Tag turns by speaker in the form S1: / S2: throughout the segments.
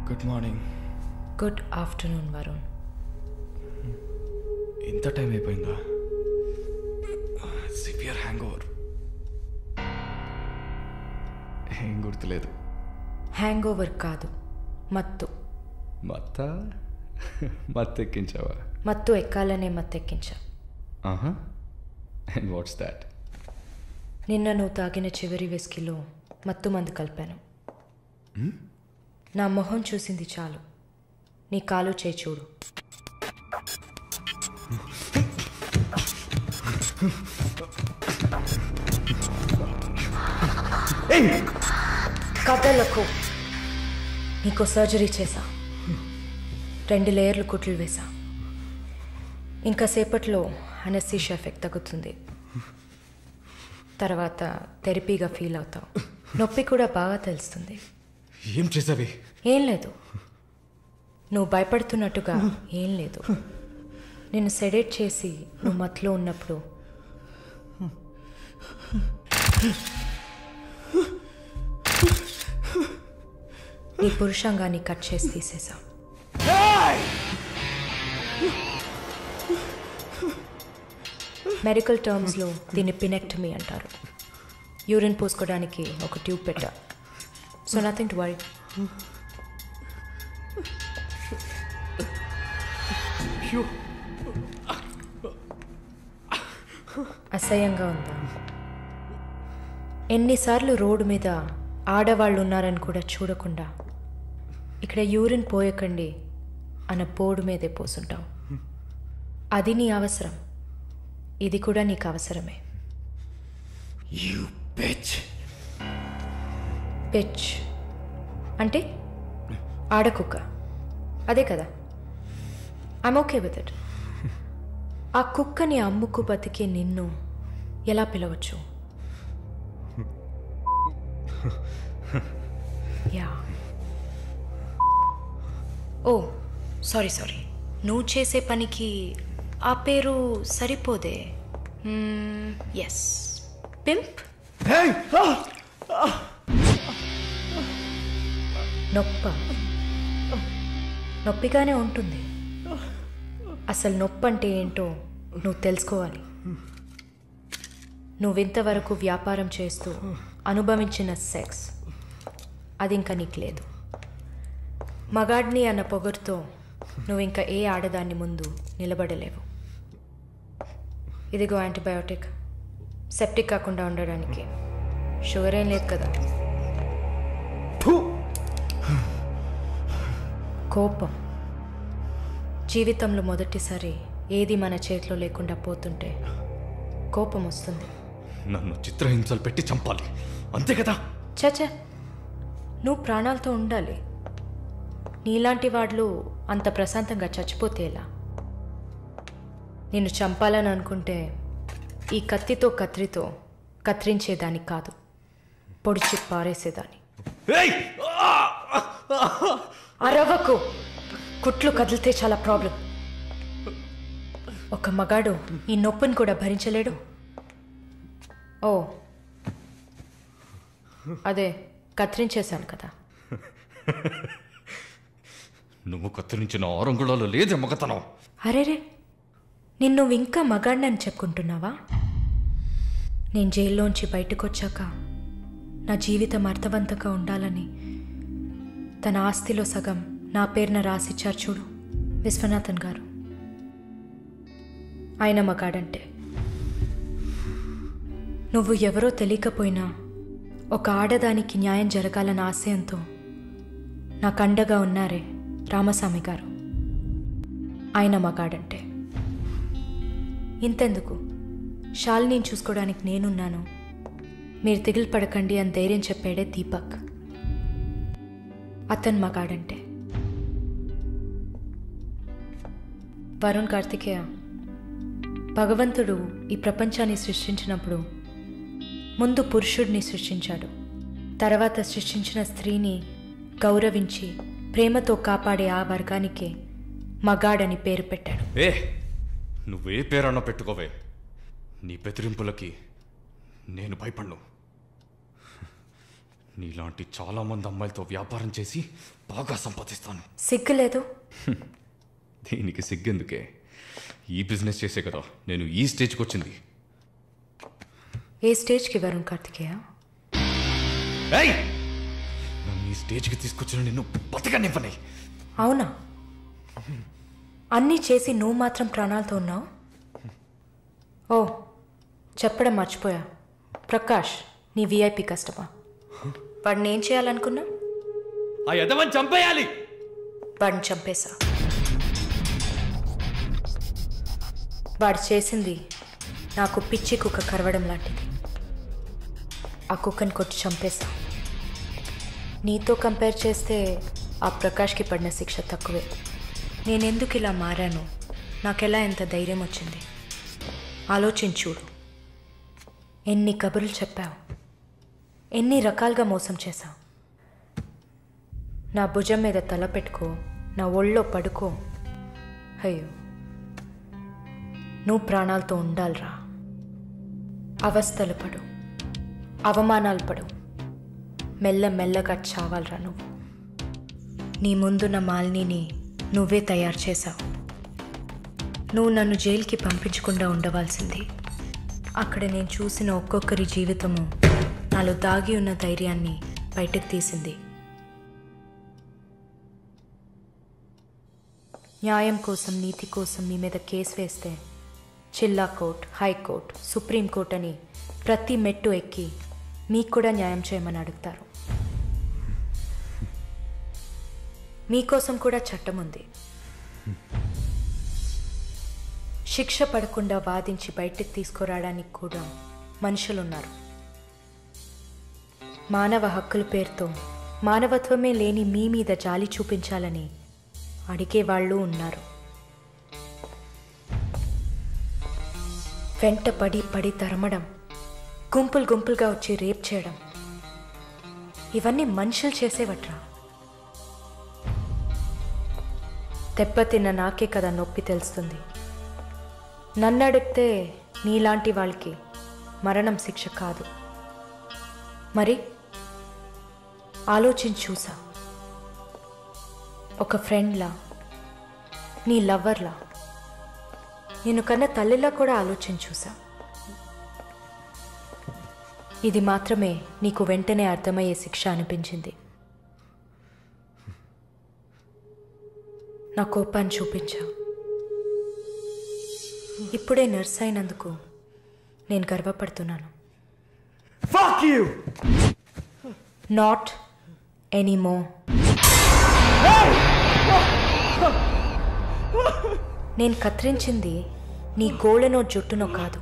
S1: Good morning.
S2: Good afternoon Varun.
S1: ఇంత time అయిపోయిందా? Severe hangover. ఏం గుర్తులేదు.
S2: హ్యాంగ్ ఓవర్ కాదు, మత్తు.
S1: మత్తు ఎక్కించావా?
S2: మత్తు ఎక్కాలనే మత్తెక్కించా.
S1: And what's that?
S2: నిన్న నువ్వు తాగిన చివరి విస్కీలో మత్తు మందు కలిపాను. నా మొహం చూసింది చాలు, నీ కాలు చేయి చూడు. కథలకు నీకు సర్జరీ చేశా, 2 లేయర్లు కుట్లు వేసా. ఇంకా సేపట్లో అనస్థీషియా ఎఫెక్ట్ తగ్గుతుంది. తర్వాత థెరపీగా ఫీల్ అవుతావు. నొప్పి కూడా బాగా తెలుస్తుంది.
S1: ఏం చేసావి?
S2: ఏం లేదు, నువ్వు భయపడుతున్నట్టుగా ఏం లేదు. నేను సెడేట్ చేసి నువ్వు మత్తులో ఉన్నప్పుడు నీ పురుషాంగాన్ని కట్ చేసి తీసేసా. మెడికల్ టర్మ్స్లో దీన్ని పినెక్టమీ అంటారు. యూరిన్ పోసుకోవడానికి ఒక ట్యూబ్ పెట్టా. So nothing to worry. అసహ్యంగా ఉందా? ఎన్నిసార్లు రోడ్డు మీద ఆడవాళ్ళు ఉన్నారని కూడా చూడకుండా ఇక్కడ యూరిన్ పోయకండి అన్న బోర్డు మీదే పోసుంటావు. అది నీ అవసరం, ఇది కూడా నీకు అవసరమే. పిచ్ అంటే ఆడకుక్క, అదే కదా? I'm okay with it. ఆ కుక్కని అమ్ముకు బతికే నిన్ను ఎలా పిలవచ్చు? యా. ఓ సారీ, నువ్వు చేసే పనికి ఆ పేరు సరిపోదే. Yes, pimp. నొప్పిగానే ఉంటుంది. అసలు నొప్పి అంటే ఏంటో నువ్వు తెలుసుకోవాలి. నువ్వింతవరకు వ్యాపారం చేస్తూ అనుభవించిన సెక్స్ అది ఇంకా నీకు లేదు. మగాడిని అన్న పొగరుతో నువ్వు ఇంకా ఏ ఆడదాన్ని ముందు నిలబడలేవు. ఇదిగో యాంటీబయోటిక్, సెప్టిక్ కాకుండా ఉండడానికి. షుగర్ ఏం లేదు కదా? కోపం. జీవితంలో మొదటిసారి ఏది మన చేతిలో లేకుండా పోతుంటే కోపం వస్తుంది.
S1: నన్ను చిత్రహింసలు పెట్టి చంపాలి, అంతే కదా?
S2: చచ, నువ్వు ప్రాణాలతో ఉండాలి. నీలాంటి వాళ్ళు అంత ప్రశాంతంగా చచ్చిపోతే ఎలా? నిన్ను చంపాలని అనుకుంటే ఈ కత్తితో కత్తిరించేదాన్ని కాదు, పొడిచి పారేసేదాన్ని. అరవకు, కుట్లు కదిలితే చాలా ప్రాబ్లం. ఒక మగాడు ఈ నొప్పిని కూడా భరించలేడు. ఓ అదే కత్తిరించేశాను కదా.
S1: నువ్వు కత్తిరించిన ఆరంగుళాలు లేదే మగతనం.
S2: అరేరే, నిన్ను ఇంకా మగాడినని చెప్పుకుంటున్నావా? నేను జైల్లోంచి బయటకు వచ్చాక నా జీవితం అర్థవంతంగా ఉండాలని తన ఆస్తిలో సగం నా పేరున రాసిచ్చారు చూడు విశ్వనాథన్ గారు. ఆయన మగాడంటే. నువ్వు ఎవరో తెలియకపోయినా ఒక ఆడదానికి న్యాయం జరగాలన్న ఆశయంతో నాకు అండగా ఉన్నారే రామస్వామి గారు, ఆయన మగాడంటే. ఇంతెందుకు, శాలిని చూసుకోవడానికి నేనున్నాను, మీరు దిగులు పడకండి అని ధైర్యం చెప్పాడే దీపక్, అతను మగాడంటే. వరుణ్ కార్తికేయ, భగవంతుడు ఈ ప్రపంచాన్ని సృష్టించినప్పుడు ముందు పురుషుడిని సృష్టించాడు. తర్వాత సృష్టించిన స్త్రీని గౌరవించి ప్రేమతో కాపాడే ఆ వర్గానికే మగాడని పేరు పెట్టాడు.
S1: నువ్వే పేరన్నా పెట్టుకోవే, నీ బెదిరింపులకి నేను భయపడను. నీలాంటి చాలా మంది అమ్మాయిలతో వ్యాపారం చేసి బాగా సంపాదిస్తాను.
S2: సిగ్గులేదు?
S1: దీనికి సిగ్గెందుకే? ఈ బిజినెస్ చేసే కదా నేను ఈ స్టేజ్కి వచ్చింది.
S2: ఏ స్టేజ్కి వరుణ్ కార్తికేయ?
S1: నన్ను ఈ స్టేజ్కి తీసుకొచ్చిన నిన్ను బతకనివ్వని.
S2: అవునా? అన్నీ చేసి నువ్వు మాత్రం ప్రాణాలతో ఉన్నావు? ఓ చెప్పడం మర్చిపోయా, ప్రకాష్ నీ విఐపి కస్టమర్. వాడిని ఏం చేయాలనుకున్నా?
S1: ఆ యదవని చంపేయాలి.
S2: వాడిని చంపేశా. వాడు చేసింది నాకు పిచ్చి కుక్క కరవడం లాంటిది. ఆ కుక్కని కొట్టి చంపేశా. నీతో కంపేర్ చేస్తే ఆ ప్రకాష్కి పడిన శిక్ష తక్కువే. నేనెందుకు ఇలా మారాను, నాకెలా ఎంత ధైర్యం వచ్చింది ఆలోచించుడు. ఎన్ని కబుర్లు చెప్పావు, ఎన్ని రకాలుగా మోసం చేశావు. నా భుజం మీద తల పెట్టుకో, నా ఒళ్ళో పడుకో. అయ్యో, నువ్వు ప్రాణాలతో ఉండాలిరా. అవస్థలు పడు, అవమానాలు పడు, మెల్లమెల్లగా చావాలరా నువ్వు. నీ ముందున్న మాలిని నువ్వే తయారు చేశావు. నువ్వు నన్ను జైలుకి పంపించకుండా ఉండవలసింది. అక్కడ నేను చూసిన ఒక్కొక్కరి జీవితము నాలో దాగి ఉన్న ధైర్యాన్ని బయటకు తీసింది. న్యాయం కోసం, నీతి కోసం మీ మీద కేసు వేస్తే జిల్లా కోర్టు, హైకోర్టు, సుప్రీంకోర్టు అని ప్రతి మెట్టు ఎక్కి మీకు కూడా న్యాయం చేయమని అడుగుతారు. మీకోసం కూడా చట్టం ఉంది. శిక్ష పడకుండా వాదించి బయటకు తీసుకురావడానికి కూడా మనుషులున్నారు. మానవ హక్కుల పేరుతో మానవత్వమే లేని మీ మీద జాలి చూపించాలని అడిగేవాళ్ళు ఉన్నారు. వెంట పడి పడి తరమడం, గుంపులు గుంపులుగా వచ్చి రేప్ చేయడం, ఇవన్నీ మనుషులు చేసేవట్రా. దెబ్బతిన్న నాకే కదా నొప్పి తెలుస్తుంది. నన్ను అడిగితే నీలాంటి వాళ్ళకి మరణం శిక్ష కాదు. మరి ఆలోచించి చూసా. ఒక ఫ్రెండ్లా, నీ లవర్లా, నేను కన్నా తల్లిలా కూడా ఆలోచించి చూసా. ఇది మాత్రమే నీకు వెంటనే అర్థమయ్యే శిక్ష అనిపించింది. నా కోపాన్ని చూపించావు. ఇప్పుడే నర్స్ అయినందుకు నేను గర్వపడుతున్నాను.
S3: Fuck you!
S2: Not anymore. నేను కత్తిరించింది నీ గోళ్ళనో జుట్టునో కాదు.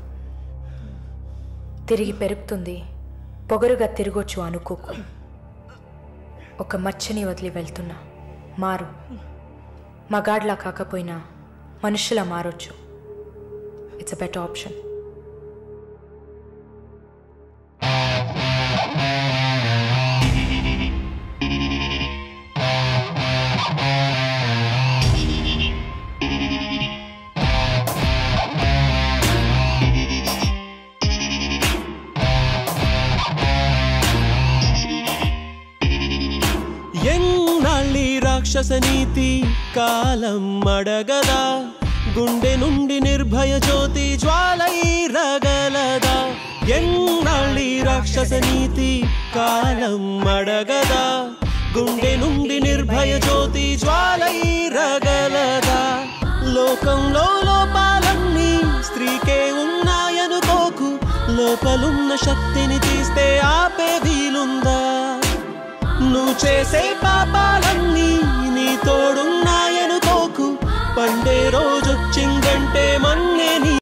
S2: తిరిగి పెరుగుతుంది, పొగరుగా తిరగొచ్చు అనుకోకు. ఒక మచ్చని వదిలి వెళ్తున్నా. మారు. మగాడ్లా కాకపోయినా మనుషులా మారొచ్చు. It's a better option.
S4: రాక్షస నీతి కాలం అడగదా, గుండె నుండి నిర్భయ జ్యోతి జ్వాలై రగలదా. ఎన్నాళ్ళీ రాక్షస నీతి కాలం అడగదా, గుండె నుండి నిర్భయ జ్యోతి జ్వాలై రగలదా. లోకంలో లోపాలన్నీ స్త్రీకే ఉన్నాయనుకోకు, లోపలున్న శక్తిని తీస్తే ఆపే వీలుందా. నువ్వు చేసే పాపాలన్నీ నీ తోడున్నాయనుకోకు, పండే రోజొచ్చిందంటే మన్య